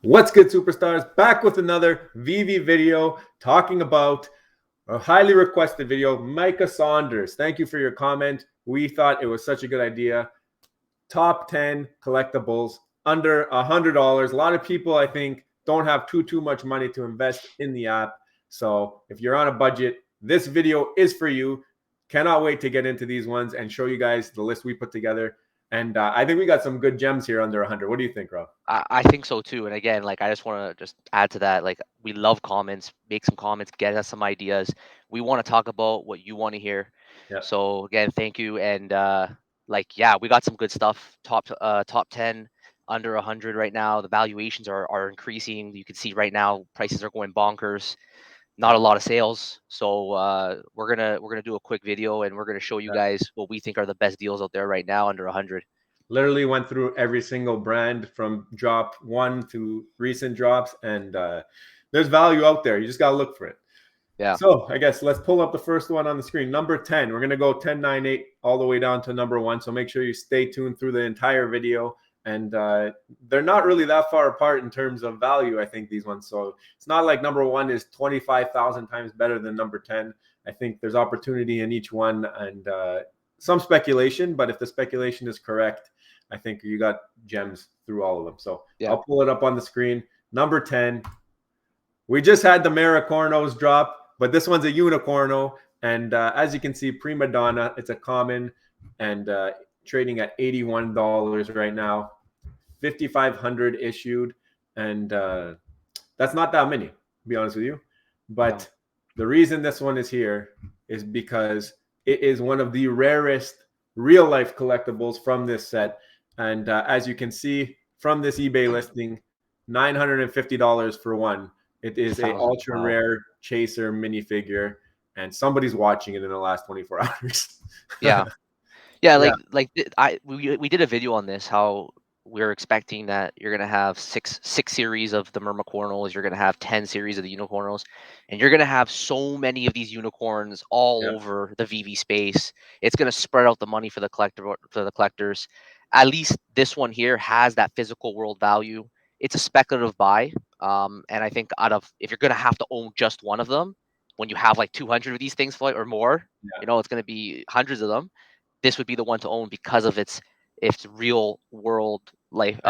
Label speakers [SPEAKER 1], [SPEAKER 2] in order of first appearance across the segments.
[SPEAKER 1] What's good, superstars? Back with another Veve video talking about a highly requested video. Micah Saunders, thank you for your comment. We thought it was such a good idea. Top 10 collectibles under $100. A lot of people, I think, don't have too much money to invest in the app. So if you're on a budget, this video is for you. Cannot wait to get into these ones and show you guys the list we put together. And I think we got some good gems here under 100. What do you think, Rob?
[SPEAKER 2] I think so too. And again, like I just want to just add to that. Like we love comments. Make some comments. Get us some ideas. We want to talk about what you want to hear.
[SPEAKER 1] Yeah.
[SPEAKER 2] So again, thank you. And yeah, we got some good stuff. Top 10 under 100 right now. The valuations are increasing. You can see right now prices are going bonkers. Not a lot of sales. So we're gonna do a quick video and we're gonna show you
[SPEAKER 1] Yeah.
[SPEAKER 2] guys what we think are the best deals out there right now under 100.
[SPEAKER 1] Literally went through every single brand from drop one to recent drops, and there's value out there. You just got to look for it.
[SPEAKER 2] Yeah.
[SPEAKER 1] So I guess let's pull up the first one on the screen. Number 10. We're going to go 10, 9, 8 all the way down to number 1. So make sure you stay tuned through the entire video. And they're not really that far apart in terms of value, I think, these ones. So it's not like number 1 is 25,000 times better than number 10. I think there's opportunity in each one and some speculation. But if the speculation is correct, I think you got gems through all of them. So yeah. I'll pull it up on the screen. Number 10. We just had the Unicornos drop, but this one's a Unicorno. And as you can see, Prima Donna, it's a common and trading at $81 right now. 5,500 issued. And that's not that many, to be honest with you. But the reason this one is here is because it is one of the rarest real-life collectibles from this set. And as you can see from this eBay listing, $950 for one. It is a ultra rare chaser minifigure, and somebody's watching it in the last 24 hours.
[SPEAKER 2] Yeah, we did a video on this. How we're expecting that you're gonna have six series of the Mermacornos, you're gonna have 10 series of the Unicornos, and you're gonna have so many of these unicorns all over the Veve space. It's gonna spread out the money for the collectors. At least this one here has that physical world value. It's a speculative buy, and I think if you're gonna have to own just one of them, when you have like 200 of these things or more, it's gonna be hundreds of them. This would be the one to own because of its real world like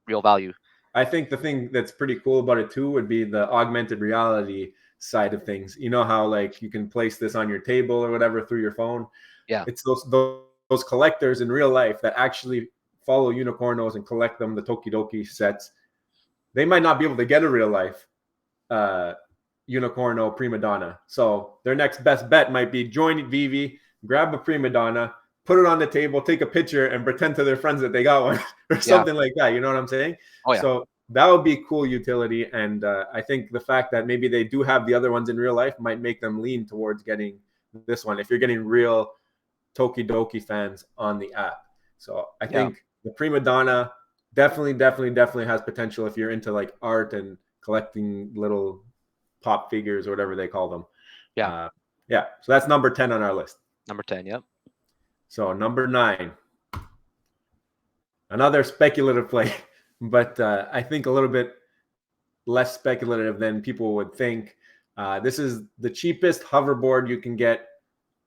[SPEAKER 2] real value.
[SPEAKER 1] I think the thing that's pretty cool about it too would be the augmented reality side of things. You know how like you can place this on your table or whatever through your phone.
[SPEAKER 2] Yeah,
[SPEAKER 1] it's those collectors in real life that actually follow Unicornos and collect them, the Tokidoki sets. They might not be able to get a real life Unicorno Prima Donna. So their next best bet might be join Veve, grab a Prima Donna, put it on the table, take a picture, and pretend to their friends that they got one or something like that. You know what I'm saying?
[SPEAKER 2] Oh, yeah.
[SPEAKER 1] So that would be cool utility. And I think the fact that maybe they do have the other ones in real life might make them lean towards getting this one if you're getting real Tokidoki fans on the app. So I think the Prima Donna definitely has potential if you're into like art and collecting little pop figures or whatever they call them.
[SPEAKER 2] Yeah.
[SPEAKER 1] So that's number 10 on our list.
[SPEAKER 2] Number 10, yep.
[SPEAKER 1] So number 9, another speculative play, but I think a little bit less speculative than people would think. This is the cheapest hoverboard you can get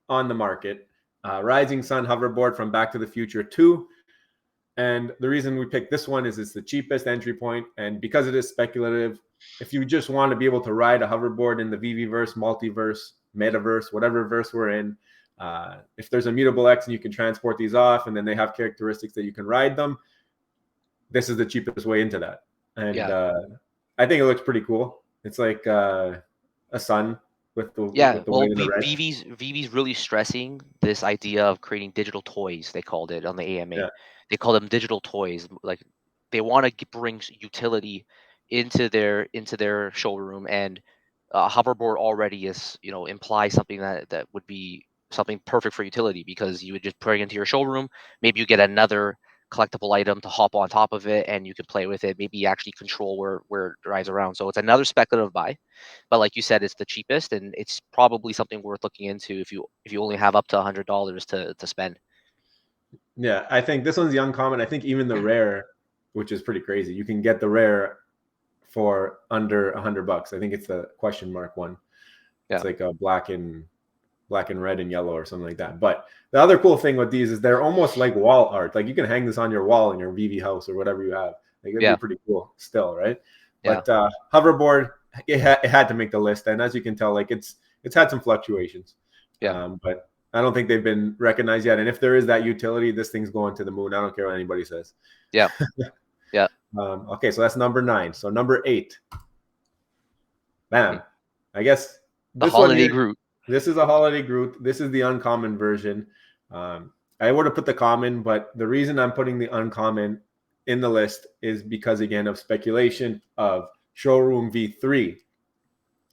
[SPEAKER 1] on the market. Rising Sun Hoverboard from Back to the Future 2. And the reason we picked this one is it's the cheapest entry point. And because it is speculative, if you just want to be able to ride a hoverboard in the Veveverse, multiverse, metaverse, whatever verse we're in, if there's a mutable X and you can transport these off and then they have characteristics that you can ride them, this is the cheapest way into that. And I think it looks pretty cool. It's like a sun with the
[SPEAKER 2] Veve's really stressing this idea of creating digital toys. They called it on the AMA. They call them digital toys. Like they want to bring utility into their showroom, and hoverboard already is implies something that would be something perfect for utility, because you would just bring it into your showroom. Maybe you get another collectible item to hop on top of it and you can play with it, maybe actually control where it drives around. So it's another speculative buy, but like you said, it's the cheapest, and it's probably something worth looking into if you only have up to $100 to spend.
[SPEAKER 1] I think this one's the uncommon. I think even the rare, which is pretty crazy, you can get the rare for under $100. I think it's the question mark one. It's like a black and red and yellow or something like that. But the other cool thing with these is they're almost like wall art. Like you can hang this on your wall in your Veve house or whatever you have. Like it'd be pretty cool still, right? But hoverboard, it had to make the list, and as you can tell, like it's had some fluctuations. But I don't think they've been recognized yet. And if there is that utility, this thing's going to the moon. I don't care what anybody says.
[SPEAKER 2] Yeah. Yeah.
[SPEAKER 1] Okay, so that's number 9. So number 8. Bam. I guess
[SPEAKER 2] the holiday Groot.
[SPEAKER 1] This is a holiday Groot. This is the uncommon version. I would have put the common, but the reason I'm putting the uncommon in the list is because, again, of speculation of Showroom V3.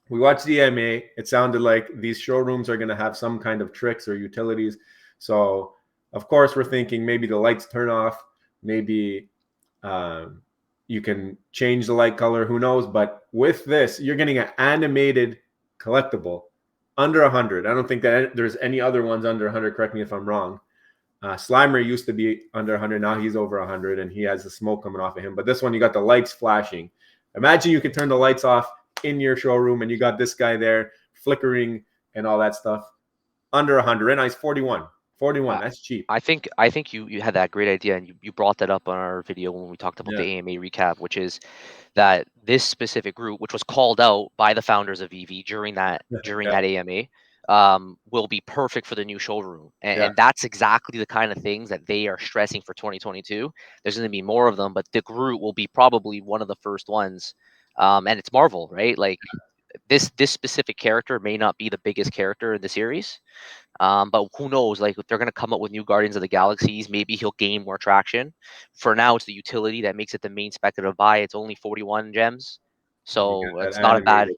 [SPEAKER 1] We watched the AMA. It sounded like these showrooms are going to have some kind of tricks or utilities. So, of course, we're thinking maybe the lights turn off. Maybe you can change the light color. Who knows? But with this, you're getting an animated collectible under 100. I don't think that there's any other ones under 100. Correct me if I'm wrong. Slimer used to be under 100. Now he's over 100, and he has the smoke coming off of him. But this one, you got the lights flashing. Imagine you could turn the lights off in your showroom, and you got this guy there flickering and all that stuff. Under 100. And he's 41. 41. That's cheap.
[SPEAKER 2] I think you had that great idea, and you brought that up on our video when we talked about the AMA recap, which is that this specific group, which was called out by the founders of Veve during that AMA, will be perfect for the new showroom. And that's exactly the kind of things that they are stressing for 2022. There's going to be more of them, but the Groot will be probably one of the first ones. And it's Marvel, right? Like this specific character may not be the biggest character in the series. But who knows? Like if they're going to come up with new Guardians of the Galaxies, maybe he'll gain more traction. For now, it's the utility that makes it the main speculative buy. It's only 41 gems, so it's not a bad.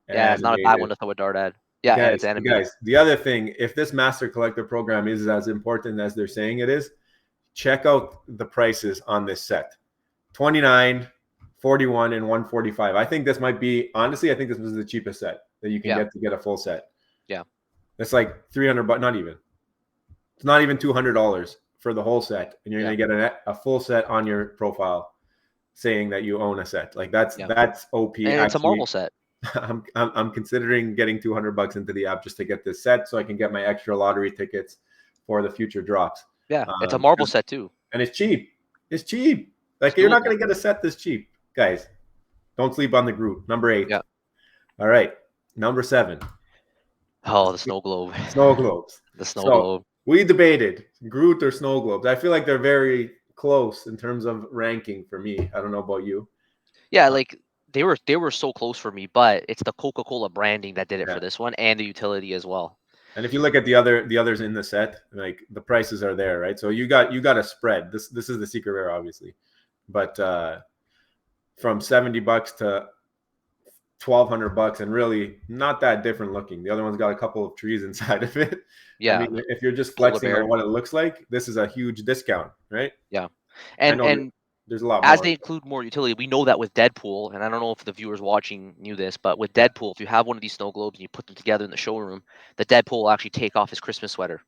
[SPEAKER 2] Yeah, it's not a bad one to throw a dart at. Yeah, and it's animated.
[SPEAKER 1] Guys, the other thing, if this Master Collector program is as important as they're saying it is, check out the prices on this set: 29, 41, and 145. I think this might be, honestly, I think this was the cheapest set that you can get a full set.
[SPEAKER 2] Yeah.
[SPEAKER 1] It's like $300, but not even. It's not even $200 for the whole set, and you're going to get a full set on your profile, saying that you own a set. Like that's OP.
[SPEAKER 2] And it's a Marvel set.
[SPEAKER 1] I'm considering getting $200 into the app just to get this set, so I can get my extra lottery tickets for the future drops.
[SPEAKER 2] Yeah, it's a Marvel set too,
[SPEAKER 1] and it's cheap. It's cheap. Like you're not going to get a set this cheap, guys. Don't sleep on the Groot. Number 8.
[SPEAKER 2] Yeah.
[SPEAKER 1] All right. Number 7.
[SPEAKER 2] Oh, the snow globe.
[SPEAKER 1] Snow globes.
[SPEAKER 2] The snow globe.
[SPEAKER 1] We debated Groot or snow globes. I feel like they're very close in terms of ranking for me. I don't know about you.
[SPEAKER 2] Yeah, like they were so close for me, but it's the CocaCola branding that did it for this one, and the utility as well.
[SPEAKER 1] And if you look at the others in the set, like the prices are there, right? So you got a spread. This is the secret rare, obviously, but from $70 to $1,200, and really not that different looking. The other one's got a couple of trees inside of it.
[SPEAKER 2] Yeah.
[SPEAKER 1] I mean, if you're just flexing on what it looks like, this is a huge discount, right?
[SPEAKER 2] Yeah. And
[SPEAKER 1] there's a lot
[SPEAKER 2] as
[SPEAKER 1] more.
[SPEAKER 2] they include more utility, we know that with Deadpool, and I don't know if the viewers watching knew this, but with Deadpool, if you have one of these snow globes and you put them together in the showroom, the Deadpool will actually take off his Christmas sweater.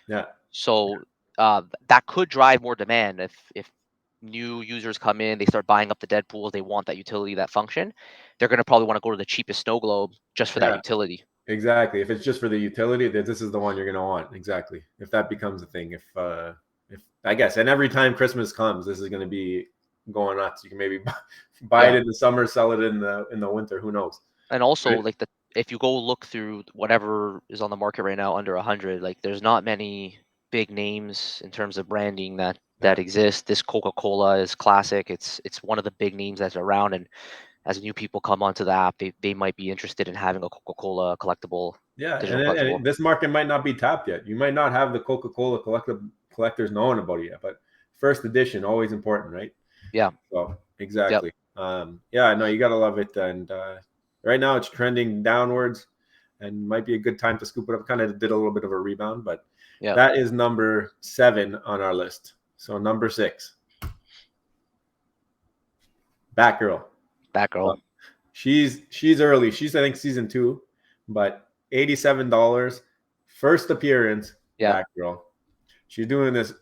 [SPEAKER 1] Yeah.
[SPEAKER 2] So that could drive more demand if new users come in, they start buying up the Deadpools, they want that utility, that function, they're going to probably want to go to the cheapest snow globe just for that utility.
[SPEAKER 1] Exactly. If it's just for the utility, this is the one you're going to want. Exactly. If that becomes a thing, if I guess, and every time Christmas comes, this is going to be going nuts. You can maybe buy it in the summer, sell it in the winter. Who knows?
[SPEAKER 2] And also, like if you go look through whatever is on the market right now under 100, like there's not many big names in terms of branding that exist. This CocaCola is classic. It's one of the big names that's around, and as new people come onto the app, they might be interested in having a CocaCola collectible.
[SPEAKER 1] Yeah, and this market might not be tapped yet. You might not have the CocaCola collectors knowing about it yet, but first edition, always important, right?
[SPEAKER 2] Yeah.
[SPEAKER 1] So exactly. Yep. No, you gotta love it, and right now it's trending downwards, and might be a good time to scoop it up. Kind of did a little bit of a rebound, but that is number 7 on our list. So number 6, Batgirl. She's early. She's I think season 2, but $87, first appearance. Batgirl. She's doing this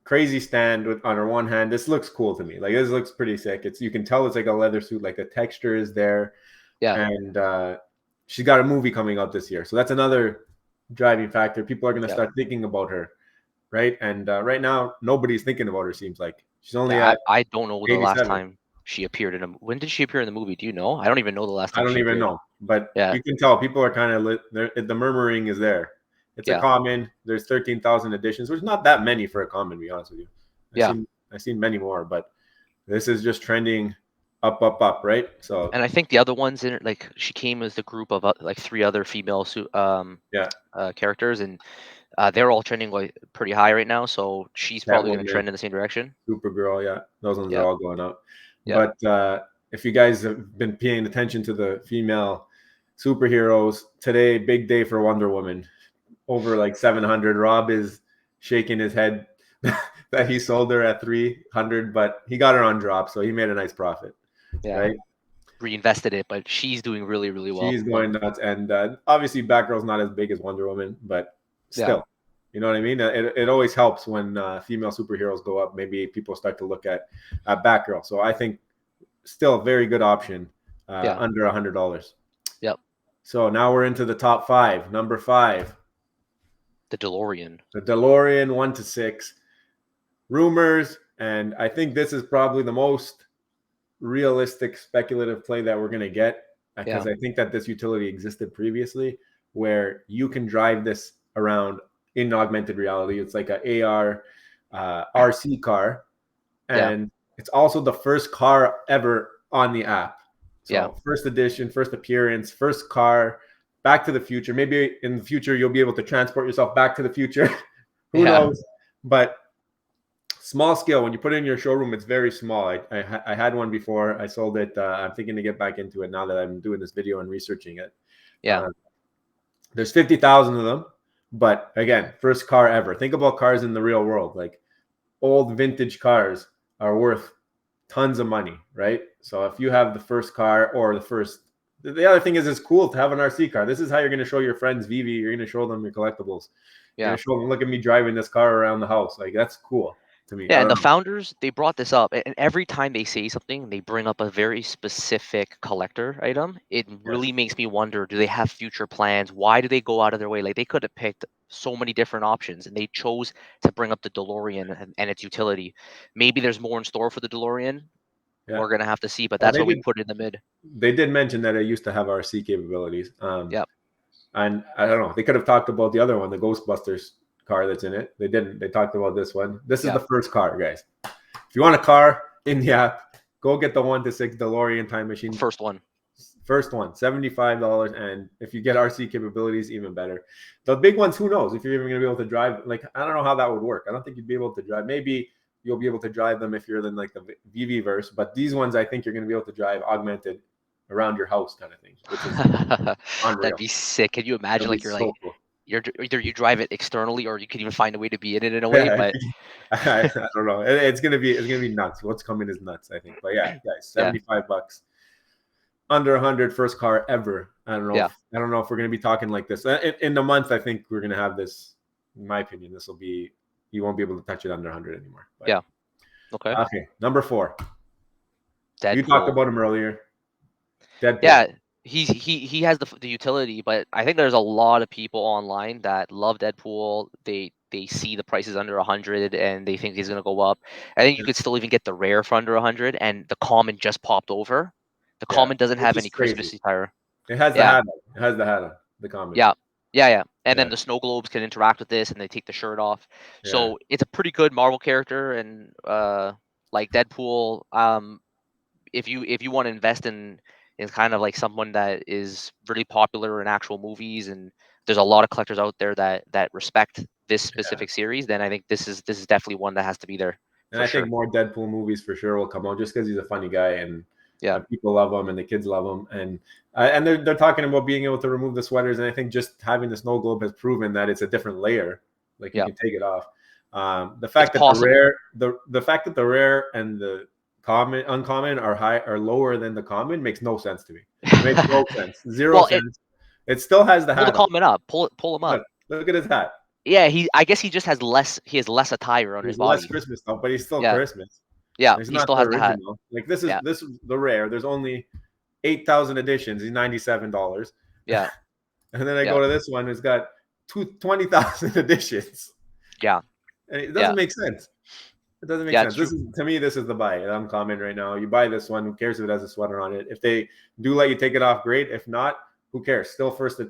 [SPEAKER 1] crazy stand on her one hand. This looks cool to me. Like this looks pretty sick. You can tell it's like a leather suit. Like the texture is there.
[SPEAKER 2] Yeah.
[SPEAKER 1] And she's got a movie coming out this year, so that's another driving factor. People are going to start thinking about her, right? And right now, nobody's thinking about her. Seems like she's only at
[SPEAKER 2] I don't know the last
[SPEAKER 1] 87.
[SPEAKER 2] time she appeared in a. When did she appear in the movie? Do you know? I don't even know the last
[SPEAKER 1] I
[SPEAKER 2] time
[SPEAKER 1] don't
[SPEAKER 2] she
[SPEAKER 1] even
[SPEAKER 2] appeared.
[SPEAKER 1] know, but
[SPEAKER 2] Yeah.
[SPEAKER 1] you can tell people are kind of lit. The murmuring is there. It's a common. There's 13,000 editions, which is not that many for a common, to be honest with you. I've seen many more, but this is just trending up, right? So,
[SPEAKER 2] and I think the other ones in it, like she came as the group of like 3 other female characters, and they're all trending like pretty high right now. So she's probably going to trend in the same direction.
[SPEAKER 1] Supergirl, those ones are all going up.
[SPEAKER 2] Yeah.
[SPEAKER 1] But if you guys have been paying attention to the female superheroes today, big day for Wonder Woman. Over like 700. Rob is shaking his head that he sold her at 300, but he got her on drop, so he made a nice profit.
[SPEAKER 2] Yeah.
[SPEAKER 1] Right?
[SPEAKER 2] Reinvested it, but she's doing really, really well.
[SPEAKER 1] She's going nuts, and obviously Batgirl's not as big as Wonder Woman, but still, you know what I mean? It always helps when female superheroes go up. Maybe people start to look at Batgirl. So I think still a very good option under $100.
[SPEAKER 2] Yep.
[SPEAKER 1] So now we're into the top 5. Number 5.
[SPEAKER 2] The DeLorean.
[SPEAKER 1] The DeLorean 1 to 6. Rumors, and I think this is probably the most realistic speculative play that we're going to get, because I think that this utility existed previously where you can drive this around in augmented reality. It's like a AR RC car, and it's also the first car ever on the app. So first edition, first appearance, first car. Back to the Future. Maybe in the future you'll be able to transport yourself back to the future. Who knows? But small scale. When you put it in your showroom, it's very small. I had one before. I sold it. I'm thinking to get back into it now that I'm doing this video and researching it. There's 50,000 of them. But again, first car ever. Think about cars in the real world. Like old vintage cars are worth tons of money, right? So if you have the first car or the other thing is it's cool to have an RC car. This is how you're going to show your friends Veve. You're going to show them your collectibles. You're going to show them, look at me driving this car around the house. Like that's cool to me.
[SPEAKER 2] Yeah, and the founders, they brought this up, and every time they say something, they bring up a very specific collector item. It really makes me wonder, do they have future plans? Why do they go out of their way? Like they could have picked so many different options, and they chose to bring up the DeLorean and its utility. Maybe there's more in store for the DeLorean. We're going to have to see, but that's what we put in the mid.
[SPEAKER 1] They did mention that it used to have RC capabilities.
[SPEAKER 2] Yep.
[SPEAKER 1] And I don't know. They could have talked about the other one, the Ghostbusters car that's in it. They didn't. They talked about this one. This is the first car, guys. If you want a car in the app, go get the 1 to 6 DeLorean time machine.
[SPEAKER 2] First one,
[SPEAKER 1] $75. And if you get RC capabilities, even better. The big ones, who knows if you're even going to be able to drive. Like, I don't know how that would work. I don't think you'd be able to drive. Maybe you'll be able to drive them if you're in like the Veve verse, but these ones I think you're going to be able to drive augmented around your house kind of thing, which is unreal.
[SPEAKER 2] That'd be sick. Can you imagine? Like you're like cool. You're either you drive it externally or you can even find a way to be in it in a way. But
[SPEAKER 1] I don't know. It's gonna be nuts. What's coming is nuts, I think. But yeah, guys, $75 under 100, first car ever. I don't know. I don't know if we're gonna be talking like this in the month. I think we're gonna have this. In my opinion, this will be. You won't be able to touch it under 100 anymore. But,
[SPEAKER 2] Okay.
[SPEAKER 1] Number 4.
[SPEAKER 2] Deadpool.
[SPEAKER 1] You talked about him earlier. Deadpool.
[SPEAKER 2] Yeah, he has the utility, but I think there's a lot of people online that love Deadpool. They see the prices under 100 and they think he's gonna go up. I think you could still even get the rare for under 100, and the common just popped over. The common doesn't have any Christmas attire.
[SPEAKER 1] It has the hat. It has the hat on the common.
[SPEAKER 2] Yeah. And then the snow globes can interact with this, and they take the shirt off. So it's a pretty good Marvel character, and like Deadpool. If you want to invest in kind of like someone that is really popular in actual movies, and there's a lot of collectors out there that respect this specific series, then I think this is definitely one that has to be there.
[SPEAKER 1] And I think more Deadpool movies for sure will come out just because he's a funny guy, and people love him and the kids love him, and they're talking about being able to remove the sweaters, and I think just having the snow globe has proven that it's a different layer. Like you can take it off. The fact that the fact that the rare and the uncommon are lower than the common makes no sense to me. It makes no sense. Zero sense. It still has the hat.
[SPEAKER 2] Pull the common up. Pull him up.
[SPEAKER 1] Look at his hat.
[SPEAKER 2] Yeah, I guess he just has less. He has less attire on his
[SPEAKER 1] There's less
[SPEAKER 2] body.
[SPEAKER 1] Christmas stuff, but he's still
[SPEAKER 2] Yeah,
[SPEAKER 1] Christmas.
[SPEAKER 2] yeah.
[SPEAKER 1] It's
[SPEAKER 2] He
[SPEAKER 1] not
[SPEAKER 2] still
[SPEAKER 1] the
[SPEAKER 2] has the hat.
[SPEAKER 1] original. Like this
[SPEAKER 2] Yeah,
[SPEAKER 1] is the rare. There's only 8,000 editions. He's $97.
[SPEAKER 2] yeah,
[SPEAKER 1] And then I
[SPEAKER 2] yeah,
[SPEAKER 1] go to this one. It's got 20,000 editions,
[SPEAKER 2] yeah,
[SPEAKER 1] and it
[SPEAKER 2] yeah,
[SPEAKER 1] doesn't make sense. It doesn't make
[SPEAKER 2] yeah. It's
[SPEAKER 1] sense. This
[SPEAKER 2] true.
[SPEAKER 1] is to me. This is the buy. I'm common right now. You buy this one. Who cares if it has a sweater on it? If they do let you take it off, great. If not, who cares? Still first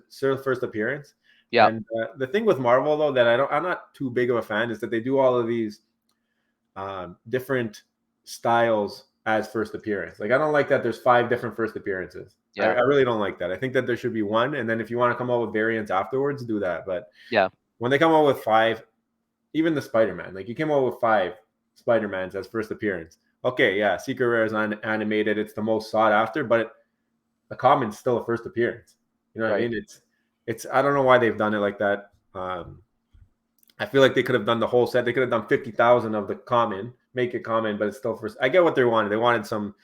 [SPEAKER 1] appearance.
[SPEAKER 2] Yeah,
[SPEAKER 1] And the thing with Marvel though that I'm not too big of a fan is that they do all of these different styles as first appearance. Like I don't like that there's 5 different first appearances.
[SPEAKER 2] yeah,
[SPEAKER 1] I really don't like that. I think that there should be one, and then if you want to come out with variants afterwards, do that. But
[SPEAKER 2] yeah.
[SPEAKER 1] when they come out with 5, even the Spider-Man, like you came out with 5 Spider-Mans as first appearance. Okay, yeah, Secret Rare is animated. It's the most sought after, but the common's still a first appearance. You know what I
[SPEAKER 2] Right.
[SPEAKER 1] mean? It's I don't know why they've done it like that. I feel like they could have done the whole set. They could have done 50,000 of the common, make it common, but it's still first. I get what they wanted. They wanted something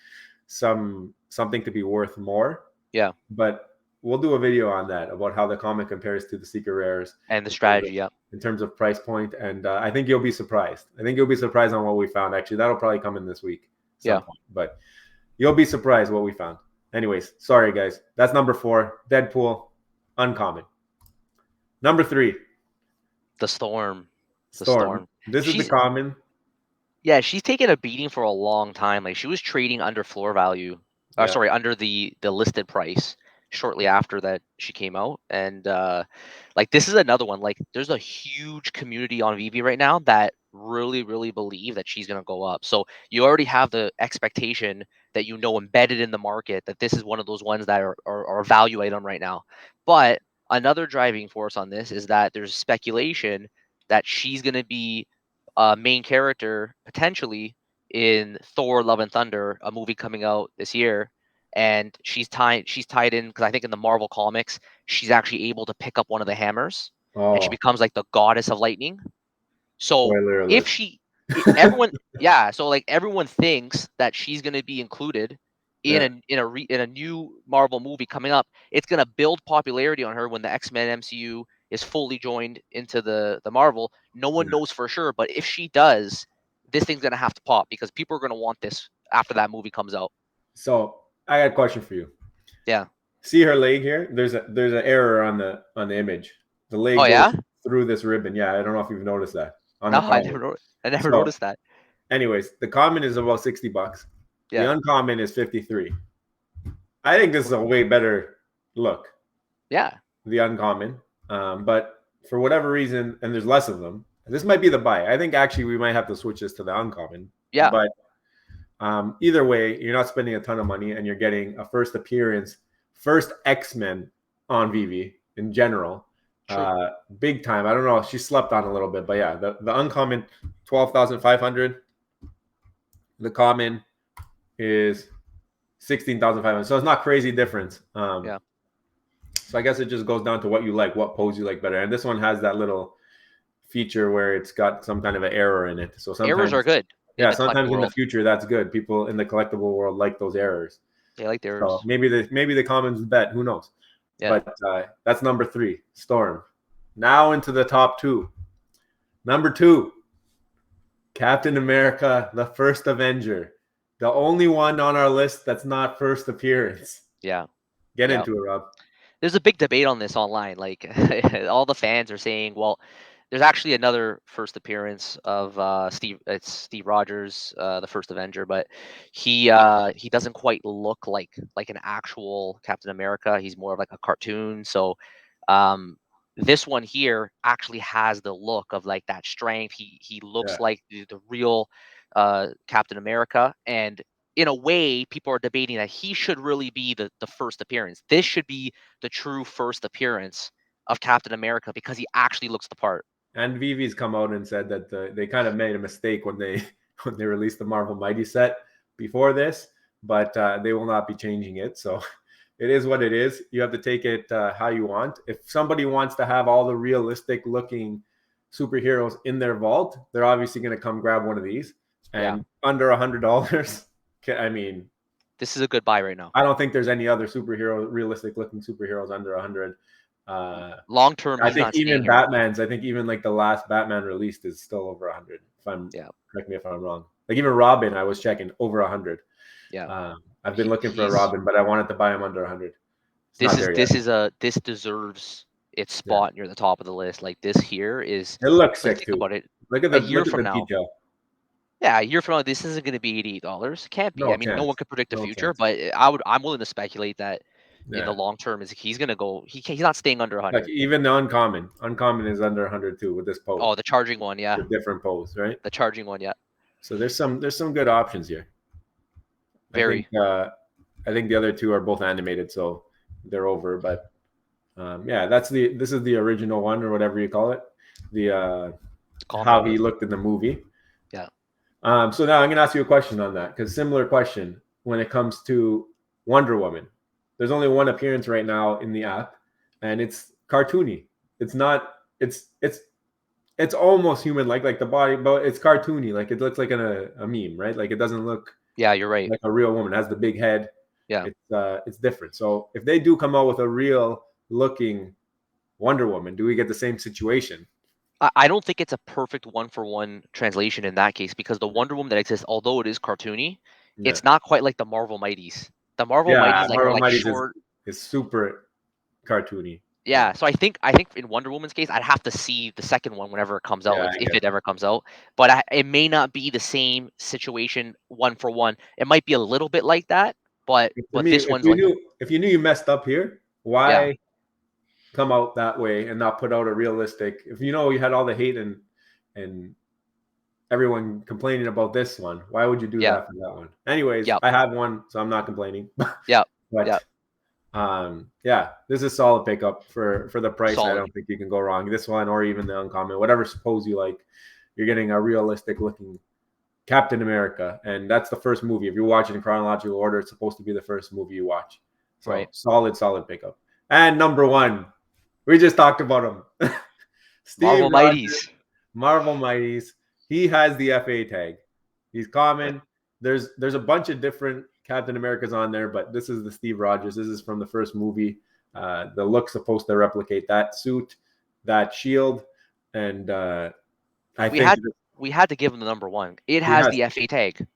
[SPEAKER 1] to be worth more.
[SPEAKER 2] Yeah.
[SPEAKER 1] But we'll do a video on that about how the common compares to the secret rares
[SPEAKER 2] And the strategy. Yeah.
[SPEAKER 1] in terms of price point, and I think you'll be surprised. I think you'll be surprised on what we found. Actually, that'll probably come in this week, some point. But you'll be surprised what we found. Anyways, sorry guys. That's number 4. Deadpool, uncommon. Number 3,
[SPEAKER 2] The Storm. The
[SPEAKER 1] Storm.
[SPEAKER 2] Storm.
[SPEAKER 1] This is the
[SPEAKER 2] She's
[SPEAKER 1] common.
[SPEAKER 2] Yeah, she's taken a beating for a long time. Like she was trading under floor value.
[SPEAKER 1] Yeah.
[SPEAKER 2] Sorry, under the listed price shortly after that she came out. And like this is another one. Like there's a huge community on Veve right now that really, really believe that she's gonna go up. So you already have the expectation that embedded in the market that this is one of those ones that are value item right now. But another driving force on this is that there's speculation that she's gonna be a main character potentially in Thor: Love and Thunder, a movie coming out this year, and she's tied in because I think in the Marvel comics she's actually able to pick up one of the hammers, and she
[SPEAKER 1] Oh,
[SPEAKER 2] becomes like the goddess of lightning. So
[SPEAKER 1] spoiler
[SPEAKER 2] if
[SPEAKER 1] alert.
[SPEAKER 2] she, everyone, yeah, so like everyone thinks that she's gonna be included in
[SPEAKER 1] Yeah.
[SPEAKER 2] a new Marvel movie coming up. It's gonna build popularity on her when the X-Men MCU is fully joined into the Marvel. No one
[SPEAKER 1] Yeah.
[SPEAKER 2] knows for sure, but if she does, this thing's gonna have to pop because people are gonna want this after that movie comes out.
[SPEAKER 1] So I got a question for you.
[SPEAKER 2] Yeah.
[SPEAKER 1] See her leg here? There's an error on the image. The
[SPEAKER 2] Oh
[SPEAKER 1] leg goes
[SPEAKER 2] yeah.
[SPEAKER 1] through this ribbon. Yeah, I don't know if you've noticed that on
[SPEAKER 2] No,
[SPEAKER 1] the
[SPEAKER 2] I
[SPEAKER 1] common.
[SPEAKER 2] never. I never
[SPEAKER 1] So,
[SPEAKER 2] noticed that.
[SPEAKER 1] anyways, the common is about $60. The
[SPEAKER 2] Yeah.
[SPEAKER 1] uncommon is 53. I think this is a way better look.
[SPEAKER 2] Yeah.
[SPEAKER 1] The uncommon, but for whatever reason, and there's less of them. This might be the buy. I think actually we might have to switch this to the uncommon.
[SPEAKER 2] Yeah.
[SPEAKER 1] But either way, you're not spending a ton of money, and you're getting a first appearance, first X-Men on Veve in general.
[SPEAKER 2] True.
[SPEAKER 1] Big time. I don't know. She slept on a little bit, but yeah, the uncommon 12,500. The common is 16,500. So it's not crazy difference.
[SPEAKER 2] Yeah.
[SPEAKER 1] So I guess it just goes down to what you like, what pose you like better. And this one has that little feature where it's got some kind of an error in it. So
[SPEAKER 2] Errors are
[SPEAKER 1] sometimes,
[SPEAKER 2] good in
[SPEAKER 1] yeah,
[SPEAKER 2] the collectible
[SPEAKER 1] sometimes in the
[SPEAKER 2] world.
[SPEAKER 1] future that's good. People in the collectible world like those errors.
[SPEAKER 2] They like the
[SPEAKER 1] So
[SPEAKER 2] errors.
[SPEAKER 1] maybe the commons bet. Who knows?
[SPEAKER 2] Yeah.
[SPEAKER 1] But that's number 3, Storm. Now into the top 2. Number 2, Captain America, the First Avenger, the only one on our list that's not first appearance.
[SPEAKER 2] Yeah.
[SPEAKER 1] Get
[SPEAKER 2] Yeah.
[SPEAKER 1] into it, Rob.
[SPEAKER 2] There's a big debate on this online. Like all the fans are saying, well, there's actually another first appearance of Steve. It's Steve Rogers, the first Avenger, but he doesn't quite look like an actual Captain America. He's more of like a cartoon. So um, this one here actually has the look of like that strength. He
[SPEAKER 1] Yeah.
[SPEAKER 2] looks like the real Captain America, and in a way, people are debating that he should really be the first appearance. This should be the true first appearance of Captain America because he actually looks the part.
[SPEAKER 1] And Vivi's come out and said that they kind of made a mistake when they when they released the Marvel Mighty set before this, but they will not be changing it. So it is what it is. You have to take it how you want. If somebody wants to have all the realistic looking superheroes in their vault, they're obviously going to come grab one of these.
[SPEAKER 2] Yeah,
[SPEAKER 1] And under $100, I mean,
[SPEAKER 2] this is a good buy right now.
[SPEAKER 1] I don't think there's any other superhero, realistic looking superheroes under 100.
[SPEAKER 2] Long term,
[SPEAKER 1] I
[SPEAKER 2] he's
[SPEAKER 1] think
[SPEAKER 2] not staying
[SPEAKER 1] even
[SPEAKER 2] here.
[SPEAKER 1] Batman's. I think even like the last Batman released is still over 100. If I'm
[SPEAKER 2] Yeah,
[SPEAKER 1] correct me if I'm wrong. Like even Robin, I was checking over 100.
[SPEAKER 2] yeah.
[SPEAKER 1] I've been looking for a
[SPEAKER 2] He's
[SPEAKER 1] Robin, but I wanted to buy him under 100. It's
[SPEAKER 2] this
[SPEAKER 1] not
[SPEAKER 2] is
[SPEAKER 1] there yet.
[SPEAKER 2] this is a this deserves its
[SPEAKER 1] Yeah,
[SPEAKER 2] spot near the top of the list. Like this here is
[SPEAKER 1] it looks
[SPEAKER 2] like
[SPEAKER 1] sick
[SPEAKER 2] think
[SPEAKER 1] too.
[SPEAKER 2] about it.
[SPEAKER 1] Look at
[SPEAKER 2] A year
[SPEAKER 1] the
[SPEAKER 2] from now,
[SPEAKER 1] detail.
[SPEAKER 2] yeah, a year from now, this isn't going to be $88. It can't be. I
[SPEAKER 1] No
[SPEAKER 2] mean, no one
[SPEAKER 1] chance.
[SPEAKER 2] can predict the
[SPEAKER 1] No
[SPEAKER 2] future,
[SPEAKER 1] chance.
[SPEAKER 2] but I'm willing to speculate that in the
[SPEAKER 1] Yeah.
[SPEAKER 2] long term is he's going to go. He's not staying under
[SPEAKER 1] Like
[SPEAKER 2] 100.
[SPEAKER 1] even the uncommon is under 100 too with this pose,
[SPEAKER 2] Oh, the charging one, yeah,
[SPEAKER 1] the different pose, right?
[SPEAKER 2] the charging one, yeah,
[SPEAKER 1] So there's some good options here.
[SPEAKER 2] very
[SPEAKER 1] I think the other two are both animated, so they're over. But yeah, this is the original one or whatever you call it, the
[SPEAKER 2] comic.
[SPEAKER 1] how he looked in the movie.
[SPEAKER 2] Yeah.
[SPEAKER 1] So now I'm gonna ask you a question on that because similar question when it comes to Wonder Woman. There's only one appearance right now in the app, and it's cartoony. It's not. It's almost human like the body, but it's cartoony. Like it looks like a meme, right? Like it doesn't look
[SPEAKER 2] Yeah, you're right.
[SPEAKER 1] like a real woman. It has the big head.
[SPEAKER 2] Yeah.
[SPEAKER 1] It's different. So if they do come out with a real looking Wonder Woman, do we get the same situation?
[SPEAKER 2] I don't think it's a perfect one-for-one translation in that case because the Wonder Woman that exists, although it is cartoony,
[SPEAKER 1] Yeah,
[SPEAKER 2] it's not quite like the Marvel Mighties. The Marvel
[SPEAKER 1] yeah.
[SPEAKER 2] Mighties like are
[SPEAKER 1] Marvel
[SPEAKER 2] like
[SPEAKER 1] Mighties
[SPEAKER 2] short.
[SPEAKER 1] is super cartoony.
[SPEAKER 2] Yeah, so I think in Wonder Woman's case, I'd have to see the second one whenever it comes out,
[SPEAKER 1] Yeah, I
[SPEAKER 2] if
[SPEAKER 1] get
[SPEAKER 2] it ever comes out. But it may not be the same situation one for one. It might be a little bit like that, but
[SPEAKER 1] it. To
[SPEAKER 2] but
[SPEAKER 1] me,
[SPEAKER 2] this one's like,
[SPEAKER 1] if you knew you messed up here,
[SPEAKER 2] yeah,
[SPEAKER 1] why come out that way and not put out a realistic? If you know you had all the hate and everyone complaining about this one, why would you do
[SPEAKER 2] yeah,
[SPEAKER 1] that for that one? Anyways,
[SPEAKER 2] yeah,
[SPEAKER 1] I have one, so I'm not complaining.
[SPEAKER 2] yeah, yeah,
[SPEAKER 1] But yeah, this is a solid pickup for the price. I
[SPEAKER 2] solid.
[SPEAKER 1] don't think you can go wrong. This one or even the uncommon, whatever suppose you like, you're getting a realistic looking Captain America, and that's the first movie. If you're watching in chronological order, it's supposed to be the first movie you watch. So
[SPEAKER 2] Right.
[SPEAKER 1] solid pickup. And number one, we just talked about him, Steve
[SPEAKER 2] Marvel
[SPEAKER 1] Rogers,
[SPEAKER 2] Mighties.
[SPEAKER 1] Marvel Mighties. He has the FA tag. He's common. There's a bunch of different Captain Americas on there, but this is the Steve Rogers. This is from the first movie. The look's supposed to replicate that suit, that shield, and I
[SPEAKER 2] We
[SPEAKER 1] think
[SPEAKER 2] had we had to give him the number one. It
[SPEAKER 1] he
[SPEAKER 2] has
[SPEAKER 1] has
[SPEAKER 2] the FA tag.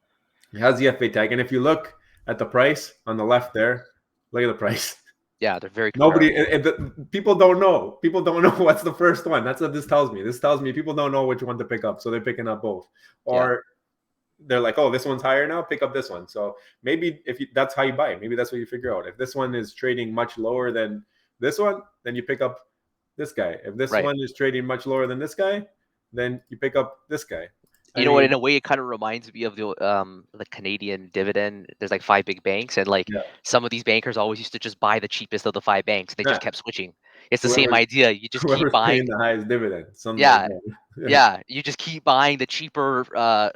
[SPEAKER 1] he has the FA tag. And if you look at the price on the left there, look at the price.
[SPEAKER 2] Yeah, they're very
[SPEAKER 1] Nobody,
[SPEAKER 2] comparable.
[SPEAKER 1] people don't know. People don't know what's the first one. That's what this tells me. This tells me people don't know which one to pick up, so they're picking up both.
[SPEAKER 2] Yeah.
[SPEAKER 1] Or they're like, oh, this one's higher now, pick up this one. So maybe that's how you buy it. Maybe that's what you figure out. If this one is trading much lower than this one, then you pick up this guy. If this
[SPEAKER 2] Right.
[SPEAKER 1] one is trading much lower than this guy, then you pick up this guy.
[SPEAKER 2] You know what? In a way, it kind of reminds me of the Canadian dividend. There's like five big banks, and like
[SPEAKER 1] Yeah,
[SPEAKER 2] some of these bankers always used to just buy the cheapest of the five banks. They
[SPEAKER 1] yeah.
[SPEAKER 2] just kept switching. It's the same
[SPEAKER 1] Whoever's
[SPEAKER 2] idea. You just keep
[SPEAKER 1] whoever's paying
[SPEAKER 2] buying.
[SPEAKER 1] the highest dividend, something like
[SPEAKER 2] Yeah,
[SPEAKER 1] that.
[SPEAKER 2] yeah. You just keep buying the cheaper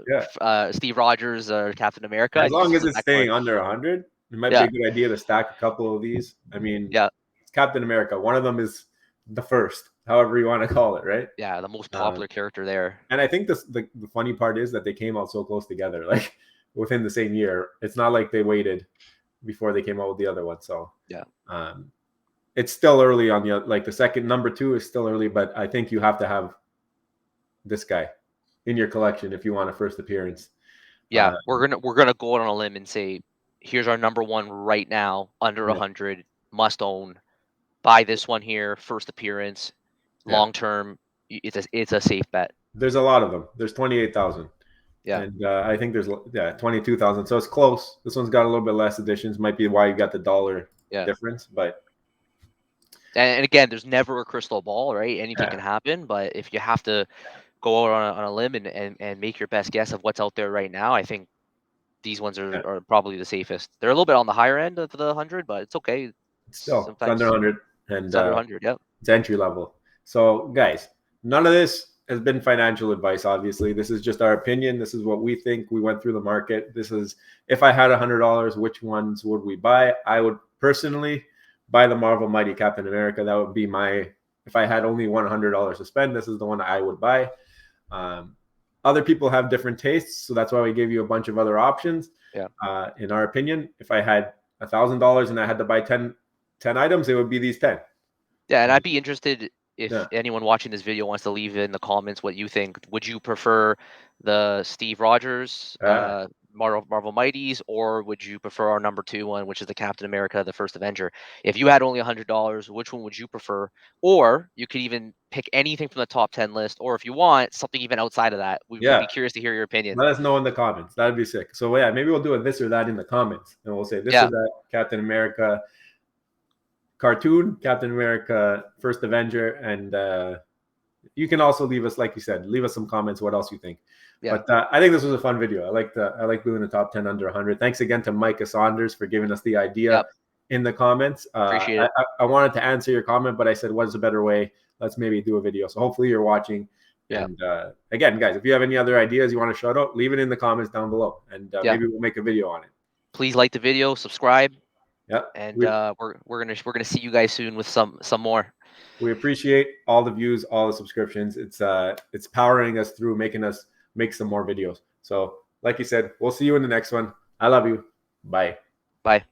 [SPEAKER 1] Yeah.
[SPEAKER 2] Steve Rogers or Captain America,
[SPEAKER 1] As
[SPEAKER 2] and you
[SPEAKER 1] long
[SPEAKER 2] just
[SPEAKER 1] as
[SPEAKER 2] flip
[SPEAKER 1] it's
[SPEAKER 2] back and forth.
[SPEAKER 1] staying under 100, it might be
[SPEAKER 2] Yeah,
[SPEAKER 1] a good idea to stack a couple of these. I mean,
[SPEAKER 2] yeah,
[SPEAKER 1] Captain America, one of them is the first, however you want to call it, right?
[SPEAKER 2] yeah. The most
[SPEAKER 1] Um,
[SPEAKER 2] popular character there.
[SPEAKER 1] and I think the funny part is that they came out so close together, like within the same year. It's not like they waited before they came out with the other one. So
[SPEAKER 2] Yeah,
[SPEAKER 1] um, it's still early on the like the second number two is still early, but I think you have to have this guy in your collection if you want a first appearance.
[SPEAKER 2] yeah.
[SPEAKER 1] Uh,
[SPEAKER 2] We're gonna go out on a limb and say, here's our number one right now, under
[SPEAKER 1] yeah,
[SPEAKER 2] 100, must own. Buy this one here, first appearance,
[SPEAKER 1] yeah.
[SPEAKER 2] long term. It's a safe bet.
[SPEAKER 1] There's a lot of them. There's 28,000.
[SPEAKER 2] Yeah,
[SPEAKER 1] And I think there's 22,000. So it's close. This one's got a little bit less editions. Might be why you got the dollar
[SPEAKER 2] yeah.
[SPEAKER 1] difference, but
[SPEAKER 2] And again, there's never a crystal ball, right? Anything
[SPEAKER 1] yeah,
[SPEAKER 2] can happen. But if you have to go out on a limb and make your best guess of what's out there right now, I think these ones
[SPEAKER 1] yeah.
[SPEAKER 2] are probably the safest. They're a little bit on the higher end of the 100, but it's okay.
[SPEAKER 1] Still it's under
[SPEAKER 2] Sometimes
[SPEAKER 1] 100 and
[SPEAKER 2] it's under 100. Yep.
[SPEAKER 1] it's entry level. So guys, none of this has been financial advice. Obviously, this is just our opinion. This is what we think. We went through the market. This is if I had $100, which ones would we buy? I would personally buy the Marvel Mighty Captain America. That would be my if I had only $100 to spend. This is the one I would buy. Other people have different tastes, so that's why we gave you a bunch of other options.
[SPEAKER 2] Yeah.
[SPEAKER 1] In our opinion, if I had $1,000 and I had to buy 10 items, it would be these 10.
[SPEAKER 2] Yeah, and I'd be interested if
[SPEAKER 1] Yeah.
[SPEAKER 2] anyone watching this video wants to leave in the comments what you think. Would you prefer the Steve Rogers Marvel Mighties, or would you prefer our number 2 one, which is the Captain America, the First Avenger? If you had only $100, which one would you prefer? Or you could even pick anything from the top 10 list, or if you want something even outside of that, we'd be curious to hear your opinion.
[SPEAKER 1] Let us know in the comments. That'd be sick. So yeah, maybe we'll do a this or that in the comments, and we'll say this or that Captain America cartoon, Captain America First Avenger, and you can also leave us, like you said, leave us some comments what else you think.
[SPEAKER 2] Yeah.
[SPEAKER 1] But I think this was a fun video. I like doing the top 10 under 100. Thanks again to Micah Saunders for giving us the idea in the comments.
[SPEAKER 2] Appreciate it.
[SPEAKER 1] I wanted to answer your comment, but I said, what's a better way? Let's maybe do a video. So hopefully you're watching.
[SPEAKER 2] Yeah.
[SPEAKER 1] And again, guys, if you have any other ideas you want to shout out, leave it in the comments down below, and maybe we'll make a video on it.
[SPEAKER 2] Please like the video, subscribe.
[SPEAKER 1] Yeah.
[SPEAKER 2] And we're gonna see you guys soon with some more.
[SPEAKER 1] We appreciate all the views, all the subscriptions. It's powering us through, making us make some more videos. So like you said, we'll see you in the next one. I love you. Bye.
[SPEAKER 2] Bye.